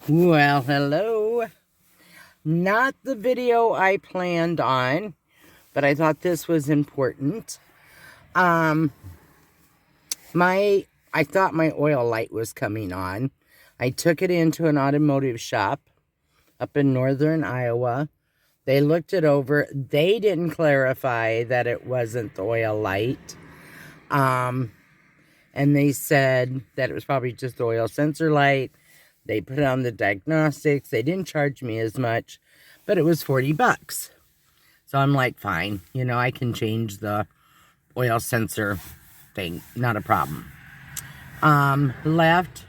Well, hello. Not the video I planned on, but I thought this was important. I thought my oil light was coming on. I took it into an automotive shop up in northern Iowa. They looked it over. They didn't clarify that it wasn't the oil light. And they said that it was probably just the oil sensor light. They put it on the diagnostics. They didn't charge me as much, but it was $40. So I'm like, fine, I can change the oil sensor thing. Not a problem. Left,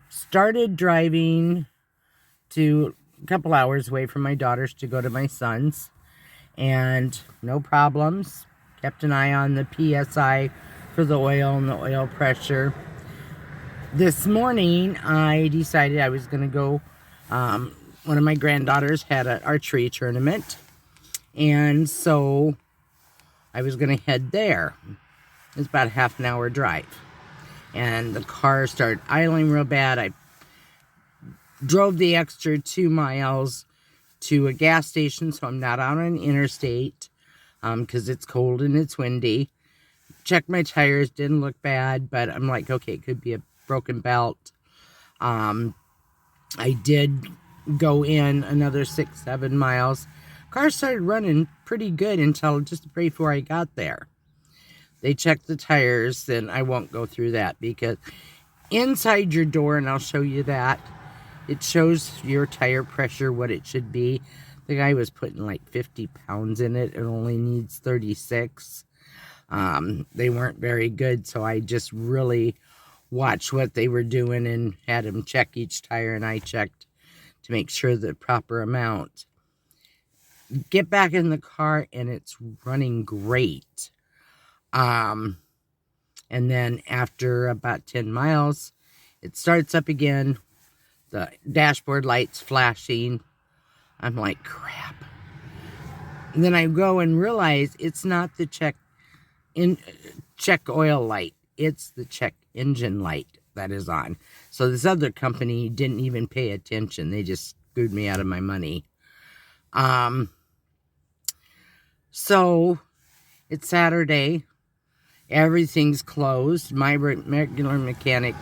started driving to a couple hours away from my daughters to go to my son's, and no problems. Kept an eye on the PSI for the oil and the oil pressure. This morning, I decided I was going to go, one of my granddaughters had an archery tournament, and so I was going to head there. It was about a half an hour drive, and the car started idling real bad. I drove the extra 2 miles to a gas station, so I'm not out on an interstate, because it's cold and it's windy. Checked my tires, didn't look bad, but I'm like, okay, it could be a broken belt. I did go in another 6-7 miles. Car started running pretty good until just before I got there. They checked the tires, and I won't go through that because inside your door, and I'll show you that, it shows your tire pressure, what it should be. The guy was putting like 50 pounds in it. It only needs 36. They weren't very good, so I just really watched what they were doing and had him check each tire, and I checked to make sure the proper amount. Get back in the car, and it's running great. And then after about 10 miles, it starts up again. The dashboard light's flashing. I'm like, crap. And then I go and realize it's not the check oil light. It's the check engine light that is on. So this other company didn't even pay attention. They just screwed me out of my money. So it's Saturday. Everything's closed. My regular mechanic,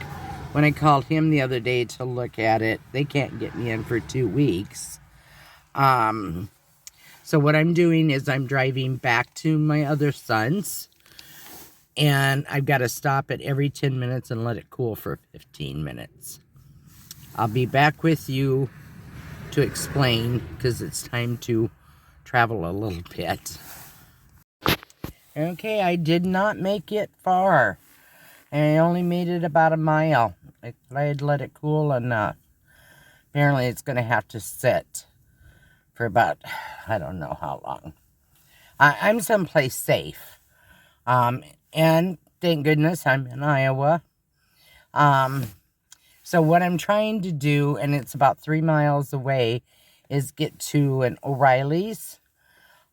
when I called him the other day to look at it, they can't get me in for 2 weeks. So what I'm doing is I'm driving back to my other son's, and I've got to stop it every 10 minutes and let it cool for 15 minutes. I'll be back with you to explain, because it's time to travel a little bit. Okay, I did not make it far. I only made it about a mile. I had let it cool enough. Apparently it's going to have to sit for about, I don't know how long. I'm someplace safe. And thank goodness I'm in Iowa. So what I'm trying to do, and it's about 3 miles away, is get to an O'Reilly's.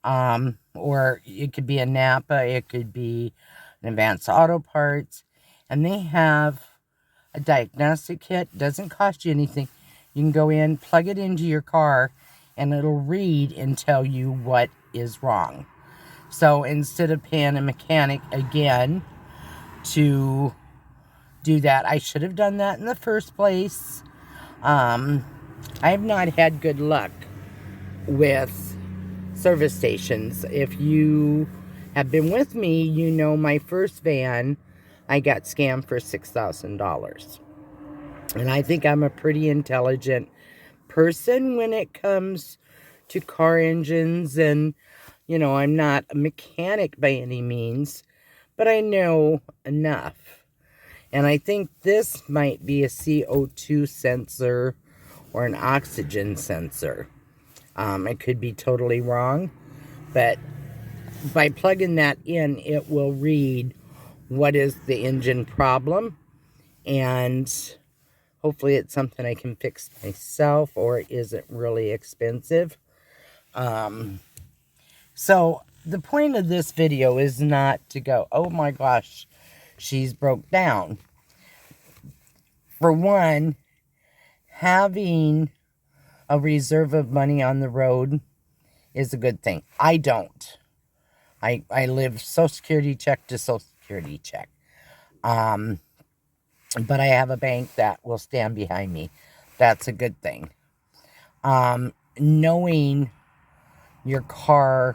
Or it could be a Napa, it could be an Advanced Auto Parts. And they have a diagnostic kit. Doesn't cost you anything. You can go in, plug it into your car, and it'll read and tell you what is wrong. So instead of paying a mechanic again to do that, I should have done that in the first place. I have not had good luck with service stations. If you have been with me, you know my first van, I got scammed for $6,000. And I think I'm a pretty intelligent person when it comes to car engines, and I'm not a mechanic by any means, but I know enough. And I think this might be a CO2 sensor or an oxygen sensor. I could be totally wrong, but by plugging that in, it will read what is the engine problem, and hopefully it's something I can fix myself, or it isn't really expensive. So the point of this video is not to go, oh my gosh, she's broke down. For one, having a reserve of money on the road is a good thing. I don't. I live Social Security check to Social Security check. But I have a bank that will stand behind me. That's a good thing. Knowing your car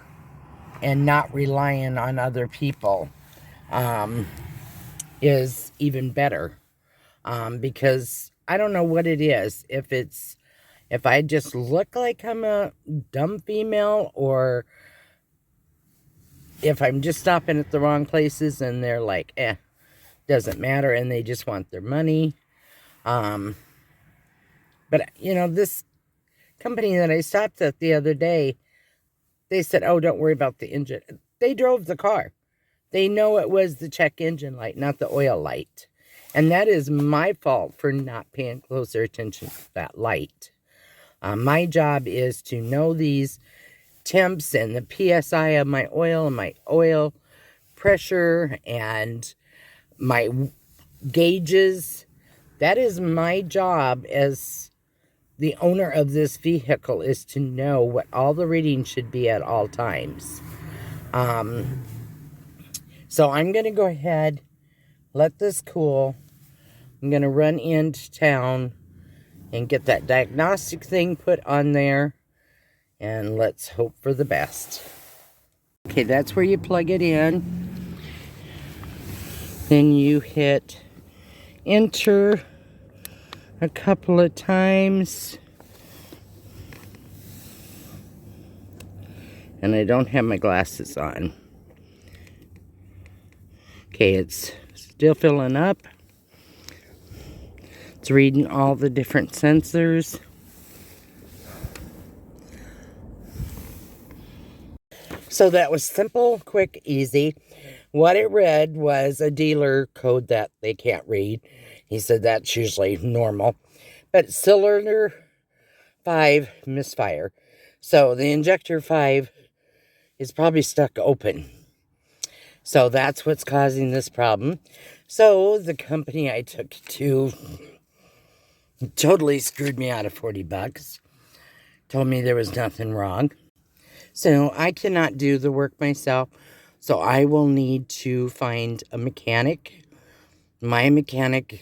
and not relying on other people is even better. Because I don't know what it is. If I just look like I'm a dumb female, or if I'm just stopping at the wrong places and they're like, doesn't matter, and they just want their money. But, this company that I stopped at the other day, they said, oh, don't worry about the engine. They drove the car. They know it was the check engine light, not the oil light. And that is my fault for not paying closer attention to that light. My job is to know these temps and the PSI of my oil and my oil pressure and my gauges. That is my job as the owner of this vehicle, is to know what all the readings should be at all times. So I'm going to go ahead, let this cool. I'm going to run into town and get that diagnostic thing put on there, and let's hope for the best. Okay, that's where you plug it in. Then you hit enter a couple of times. And I don't have my glasses on. Okay, it's still filling up. It's reading all the different sensors. So that was simple, quick, easy. What it read was a dealer code that they can't read. He said that's usually normal. But cylinder 5 misfire. So the injector 5 is probably stuck open. So that's what's causing this problem. So the company I took to totally screwed me out of $40. Told me there was nothing wrong. So I cannot do the work myself. So I will need to find a mechanic. My mechanic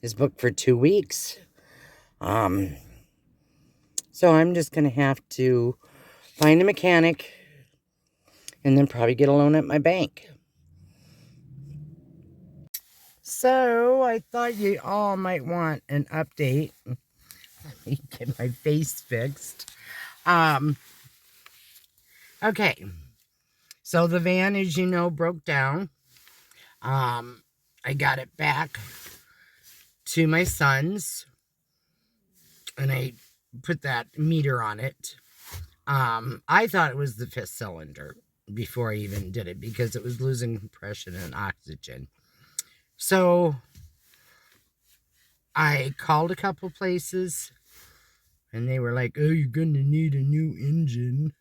is booked for 2 weeks. So I'm just going to have to find a mechanic and then probably get a loan at my bank. So I thought you all might want an update. Let me get my face fixed. Okay. So the van, as you know, broke down. I got it back to my son's, and I put that meter on it. I thought it was the 5th cylinder before I even did it, because it was losing compression and oxygen. So I called a couple places, and they were like, oh, you're going to need a new engine.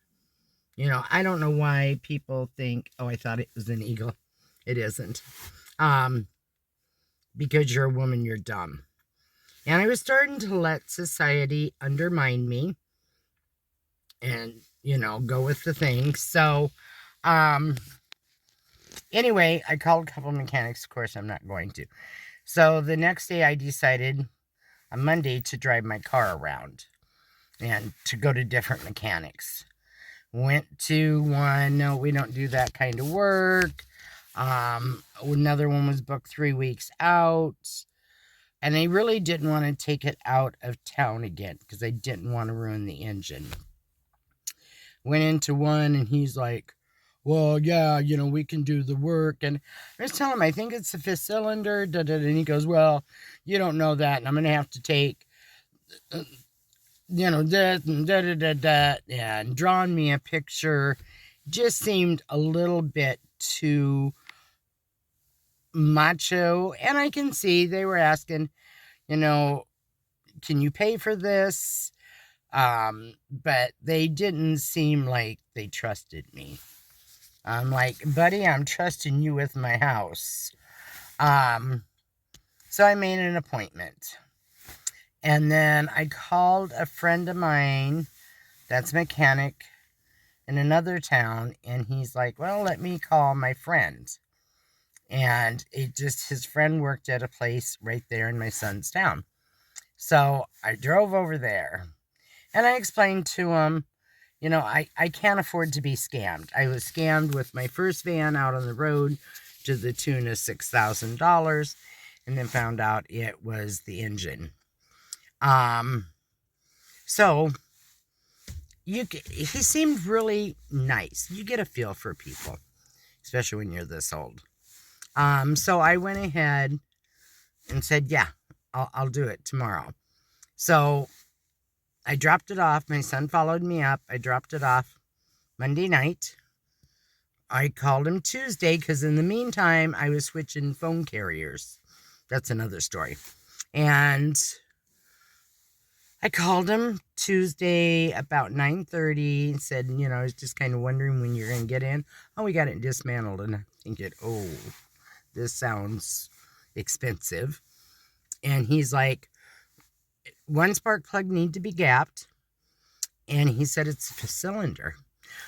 I don't know why people think, oh, I thought it was an Eagle. It isn't. Because you're a woman, you're dumb. And I was starting to let society undermine me and, go with the thing. So, anyway, I called a couple mechanics. Of course, I'm not going to. So the next day I decided on Monday to drive my car around and to go to different mechanics. Went to one, no, we don't do that kind of work. Another one was booked 3 weeks out. And I really didn't want to take it out of town again because I didn't want to ruin the engine. Went into one and he's like, well, yeah, we can do the work. And I was telling him, I think it's the 5th cylinder. And he goes, well, you don't know that. And I'm going to have to take, this and and drawing me a picture just seemed a little bit too macho. And I can see they were asking, can you pay for this? But they didn't seem like they trusted me. I'm like, buddy, I'm trusting you with my house. So I made an appointment. And then I called a friend of mine that's a mechanic in another town, and he's like, well, let me call my friend. And his friend worked at a place right there in my son's town. So I drove over there, and I explained to him, I can't afford to be scammed. I was scammed with my first van out on the road to the tune of $6,000, and then found out it was the engine. So he seemed really nice. You get a feel for people, especially when you're this old. So I went ahead and said, yeah, I'll do it tomorrow. So I dropped it off. My son followed me up. I dropped it off Monday night. I called him Tuesday because in the meantime, I was switching phone carriers. That's another story. And I called him Tuesday about 9:30 and said, I was just kind of wondering when you're going to get in. Oh, we got it dismantled. And I'm thinking, oh, this sounds expensive. And he's like, one spark plug need to be gapped. And he said it's a cylinder.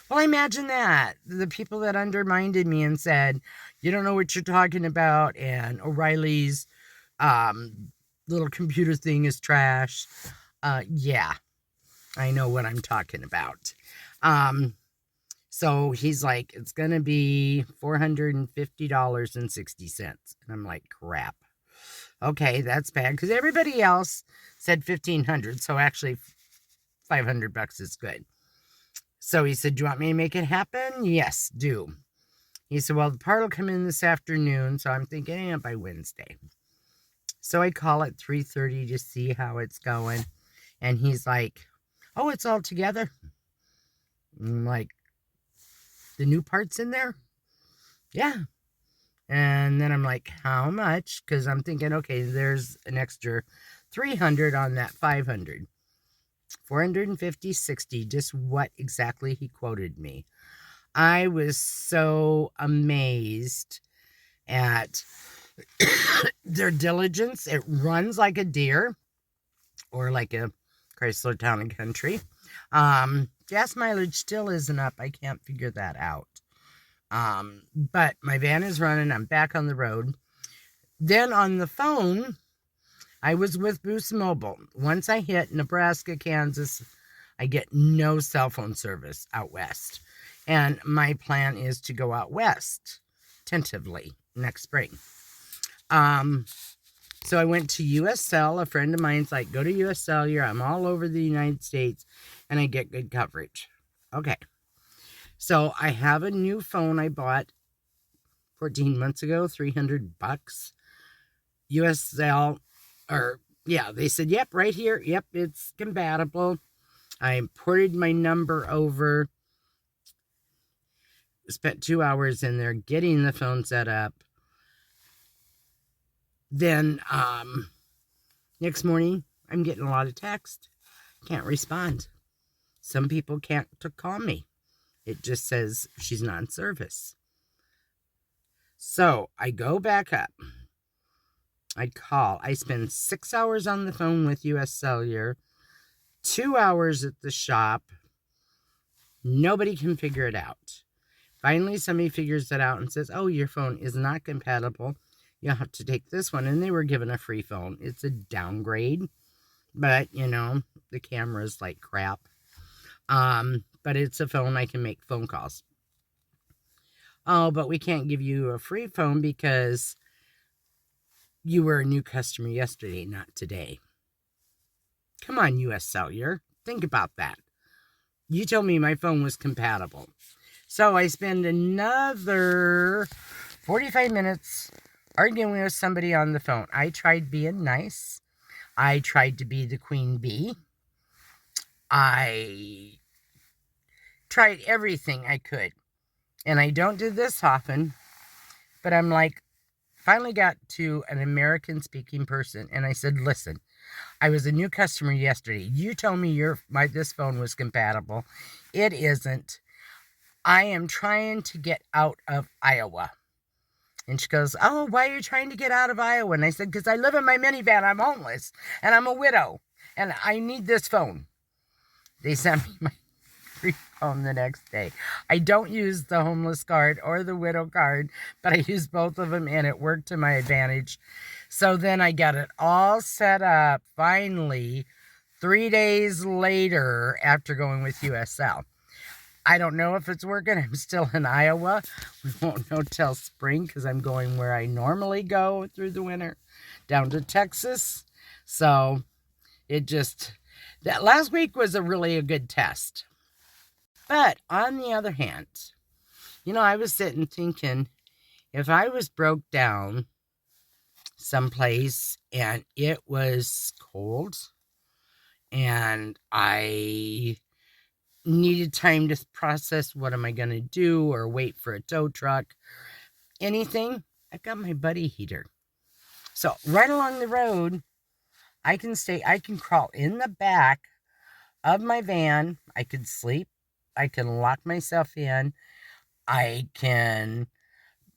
Well, imagine that. The people that undermined me and said, you don't know what you're talking about, and O'Reilly's little computer thing is trash. Yeah, I know what I'm talking about. So he's like, it's going to be $450.60. And I'm like, crap. Okay, that's bad, because everybody else said $1,500, so actually $500 is good. So he said, do you want me to make it happen? Yes, do. He said, well, the part will come in this afternoon, so I'm thinking by Wednesday. So I call at 3:30 to see how it's going, and he's like, oh, it's all together. I'm like, the new part's in there? Yeah. And then I'm like, how much? Because I'm thinking, okay, there's an extra $300 on that $500. $450.60, just what exactly he quoted me. I was so amazed at their diligence. It runs like a deer, or like a Chrysler Town and Country. Gas mileage still isn't up. I can't figure that out. But my van is running. I'm back on the road. Then on the phone, I was with Boost Mobile. Once I hit Nebraska, Kansas, I get no cell phone service out west. And my plan is to go out west, tentatively, next spring. So I went to US Cell. A friend of mine's like, go to US Cellular. I'm all over the United States, and I get good coverage. Okay. So I have a new phone I bought 14 months ago, $300. US Cell, they said, yep, right here. Yep, it's compatible. I ported my number over. Spent 2 hours in there getting the phone set up. Then, next morning, I'm getting a lot of text. Can't respond. Some people can't call me. It just says she's not in service. So I go back up. I call. I spend 6 hours on the phone with US Cellular, 2 hours at the shop. Nobody can figure it out. Finally, somebody figures it out and says, oh, your phone is not compatible. You'll have to take this one. And they were given a free phone. It's a downgrade. But, the camera's like crap. But it's a phone I can make phone calls. Oh, but we can't give you a free phone because you were a new customer yesterday, not today. Come on, US Cellular. Think about that. You told me my phone was compatible. So I spend another 45 minutes arguing with somebody on the phone. I tried being nice. I tried to be the queen bee. I tried everything I could. And I don't do this often, but I'm like, finally got to an American-speaking person, and I said, listen, I was a new customer yesterday. You told me this phone was compatible. It isn't. I am trying to get out of Iowa. And she goes, oh, why are you trying to get out of Iowa? And I said, because I live in my minivan. I'm homeless, and I'm a widow. And I need this phone. They sent me my free phone the next day. I don't use the homeless card or the widow card, but I use both of them, and it worked to my advantage. So then I got it all set up, finally, 3 days later after going with USL. I don't know if it's working. I'm still in Iowa. We won't know till spring because I'm going where I normally go through the winter, down to Texas. So that last week was really a good test. But on the other hand, I was sitting thinking, if I was broke down someplace and it was cold and I needed time to process what am I going to do or wait for a tow truck, anything, I've got my buddy heater. So right along the road, I can crawl in the back of my van. I could sleep. I can lock myself in. I can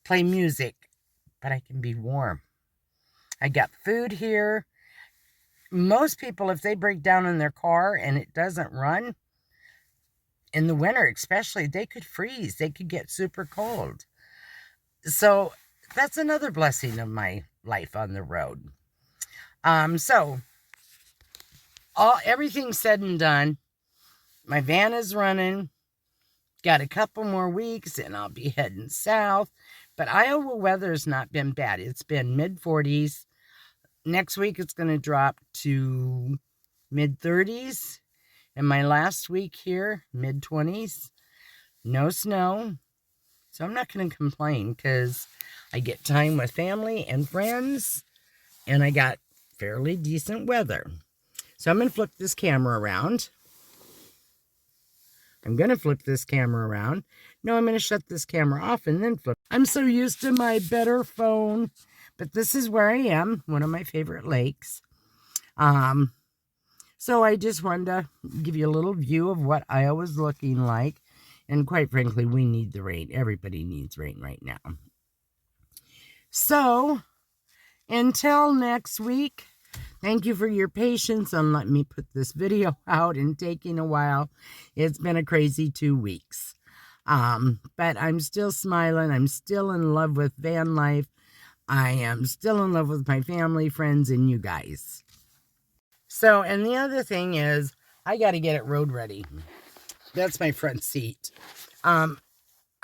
play music, but I can be warm. I got food here. Most people, if they break down in their car and it doesn't run, in the winter especially, they could freeze. They could get super cold. So that's another blessing of my life on the road. So everything's said and done. My van is running. Got a couple more weeks and I'll be heading south. But Iowa weather's not been bad. It's been mid-40s. Next week it's going to drop to mid-30s. And my last week here, mid-20s. No snow. So I'm not going to complain because I get time with family and friends. And I got fairly decent weather. So I'm going to flip this camera around. No, I'm going to shut this camera off and then flip. I'm so used to my better phone. But this is where I am, one of my favorite lakes. So I just wanted to give you a little view of what Iowa's looking like. And quite frankly, we need the rain. Everybody needs rain right now. So, until next week, thank you for your patience on letting me put this video out and taking a while. It's been a crazy 2 weeks. But I'm still smiling. I'm still in love with van life. I am still in love with my family, friends, and you guys. So, and the other thing is, I got to get it road ready. That's my front seat. I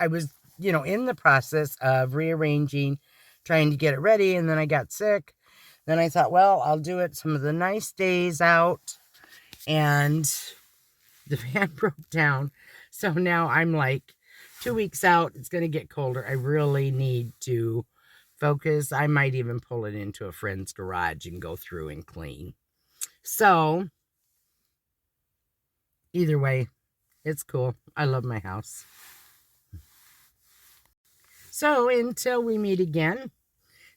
was, in the process of rearranging, trying to get it ready, and then I got sick. Then I thought, well, I'll do it some of the nice days out, and the van broke down. So now I'm like 2 weeks out. It's going to get colder. I really need to focus. I might even pull it into a friend's garage and go through and clean. So, either way, it's cool. I love my house. So, until we meet again,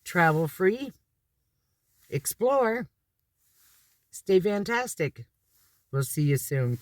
travel free, explore, stay fantastic. We'll see you soon.